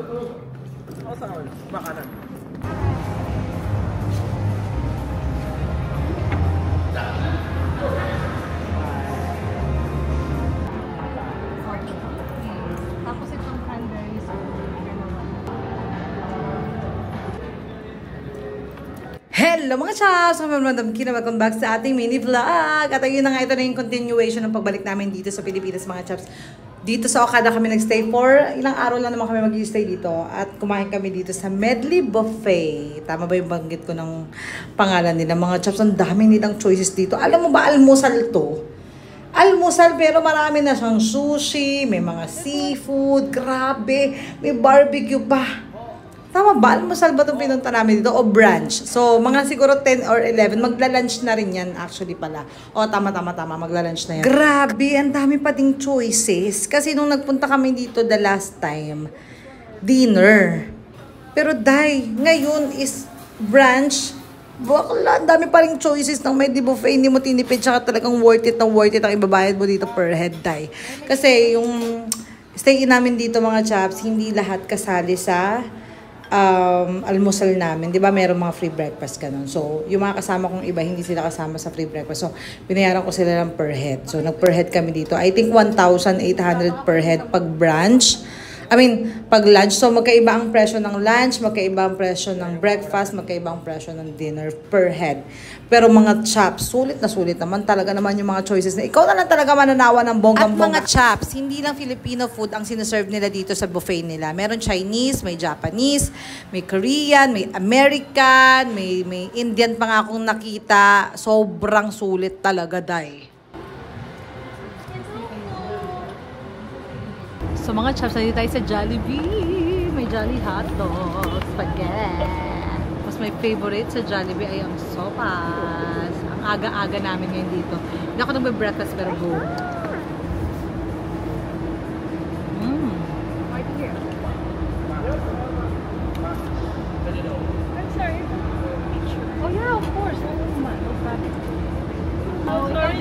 Makanan. Tapos itong cranberries. Hello mga chaps! Welcome back sa ating mini vlog. At ayun na nga, ito na yung continuation ng pagbalik namin dito sa Pilipinas mga chaps. Dito sa Okada kami nagstay for ilang araw lang naman kami mag-stay dito. At kumain kami dito sa Medley Buffet. Tama ba yung banggit ko ng pangalan nila mga chaps? Ang dami nilang choices dito. Alam mo ba, almusal to? Almusal pero marami na siyang sushi, may mga seafood, grabe, may barbecue pa. Tama ba? Almusal ba itong pinunta namin dito? O brunch? So, mga siguro 10 or 11. Magla-lunch na rin yan actually pala. O, tama. Magla-lunch na yan. Grabe, ang dami pa ding choices. Kasi nung nagpunta kami dito the last time, dinner. Pero ngayon is brunch. Bakla, ang dami pa ring choices ng Medley Buffet. Hindi mo tinipid, tsaka talagang worth it ang ibabayad mo dito per head, Kasi yung stay namin dito mga chaps, hindi lahat kasali sa almusal namin. 'Di ba meron mga free breakfast ganun. So, yung mga kasama kong iba, hindi sila kasama sa free breakfast. So, binayaran ko sila ng per head. So, nag-per head kami dito. I think 1,800 per head pag brunch. Pag lunch. So, magkaiba ang presyo ng lunch, magkaiba ang presyo ng breakfast, magkaiba ang presyo ng dinner per head. Pero mga chaps, sulit naman talaga naman yung mga choices na ikaw na lang talaga mananawa ng bonggang-bongga. At mga chaps, hindi lang Filipino food ang sinaserve nila dito sa buffet nila. Meron Chinese, may Japanese, may Korean, may American, may Indian pa nga akong nakita. Sobrang sulit talaga, So mga chaps, nandito tayo sa Jollibee. May Jolly hotdog, spaghetti. Mas may favorite sa Jollibee ay ang sopas. Ang aga-aga namin ngayon dito. Hindi ako nagbe-breakfast pero go. I'm sorry. Oh yeah, of course. Oh, sorry.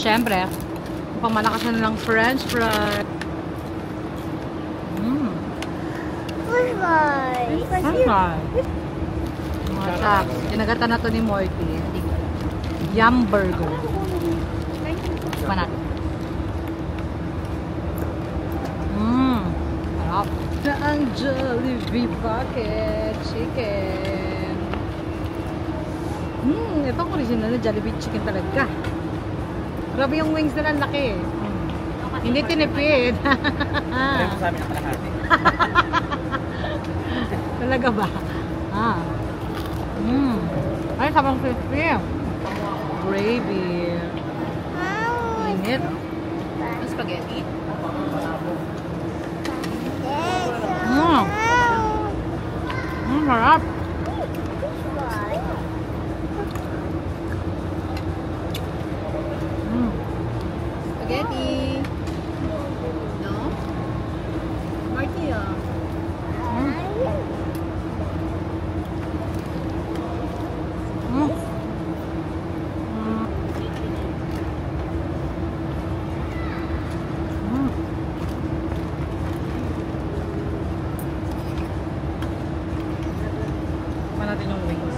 Siyempre, pamalakas na lang French fries. French fries. French fries. Mga chaps, kinagata na to ni Morty. Yum burger. Pa natin. Sarap. Na ang Jollibee bucket chicken. Ito ang original na Jollibee chicken talaga. Grabe yung wings nila, laki. Hindi tinipid. Ayaw sa amin ang kalahati. Talaga ba? Ay, sabang crispy. Gravy. Init. Spaghetti. Sarap. Spaghetti. No? Marty, natin yung wings.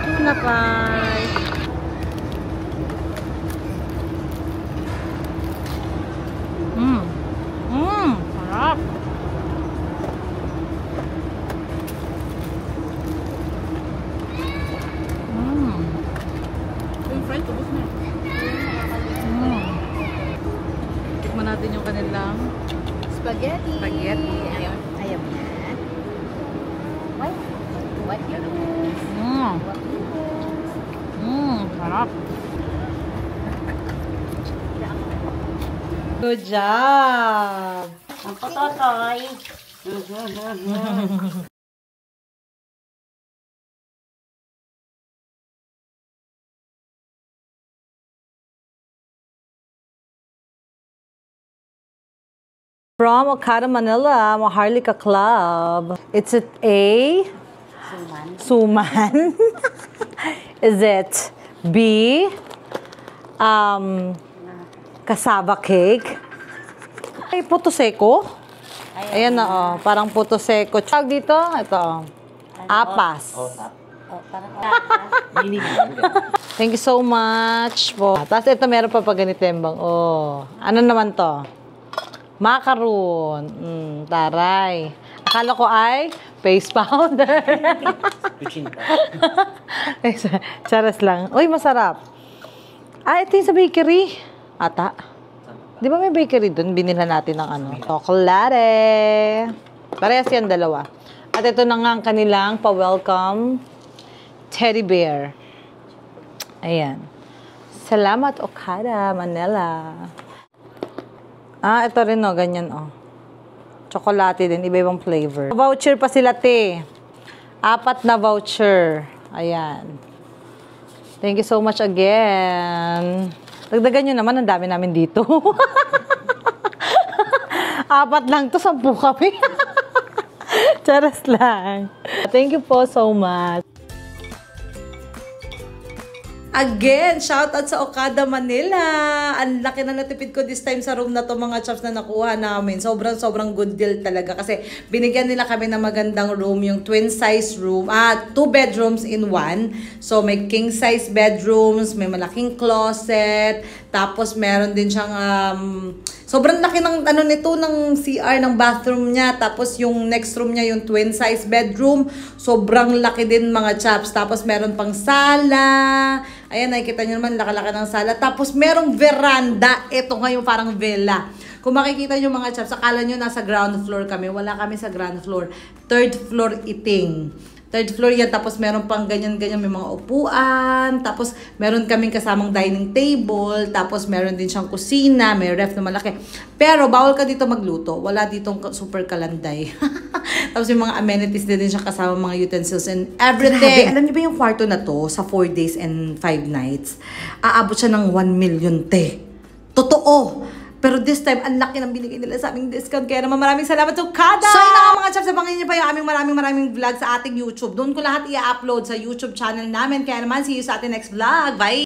Tuna pie. Sarap. Yung fried, tubos na. Tikman natin yung kanilang Spaghetti. Ayaw na. What? What is? Sarap. Sarap. Good job! Ang pototoy. From Okada, Manila, Maharlika Club. It's at a... Suman. Is it B, cassava cake? Ay, puto seco? Ayan na, oh. Parang puto seco. Tawag dito, ito. Apas. Thank you so much po. Tapos ito, meron pa ganitembang. Oh. Ano naman to? Macaroon. Taray. Akala ko ay face powder. Charas lang. Uy, masarap. Ah, ito yung sa bakery. Ata. Di ba may bakery dun? Binila natin ng ano. Chocolate. Parehas yan, dalawa. At ito na nga ang kanilang pa-welcome teddy bear. Ayan. Salamat, Okada, Manila. Ah, ito rin, oh. Ganyan, oh. Chocolate din. Iba-ibang flavor. Voucher pa sila, te. 4 na voucher. Ayan. Thank you so much again. Dagdagan nyo naman. Ang dami namin dito. 4 lang to. 10 kami. Charas lang. Thank you po so much. Again, shoutout sa Okada, Manila. Ang laki na natipid ko this time sa room na to, mga chaps, na nakuha namin. Sobrang good deal talaga. Kasi binigyan nila kami ng magandang room, yung twin size room. 2 bedrooms in 1. So may king size bedrooms, may malaking closet. Tapos meron din siyang sobrang laki ng ano nito, ng CR, ng bathroom niya. Tapos yung next room niya, yung twin size bedroom. Sobrang laki din, mga chaps. Tapos meron pang sala. Ayan, nakikita nyo naman, laki-laki ng sala. Tapos merong veranda. Ito ngayon parang villa. Kung makikita nyo, mga chaps, akala nyo nasa ground floor kami. Wala kami sa ground floor. 3rd floor iting. 3rd floor yan. Tapos meron pang ganyan-ganyan. May mga upuan. Tapos meron kaming kasamang dining table. Tapos meron din siyang kusina. May ref na malaki. Pero bawal ka dito magluto. Wala ditong super kalanday. Tapos yung mga amenities din siya kasama, mga utensils and everything. Alam niyo ba yung kwarto na to, sa 4 days and 5 nights, aabot siya ng 1 million, te. Totoo. Pero this time, ang laki ng binigay nila sa aming discount. Kaya naman maraming salamat to Okada! So yun na mga chaps, abangin niyo pa yung aming maraming vlog sa ating YouTube. Doon ko lahat i-upload sa YouTube channel namin. Kaya naman, see you sa ating next vlog. Bye!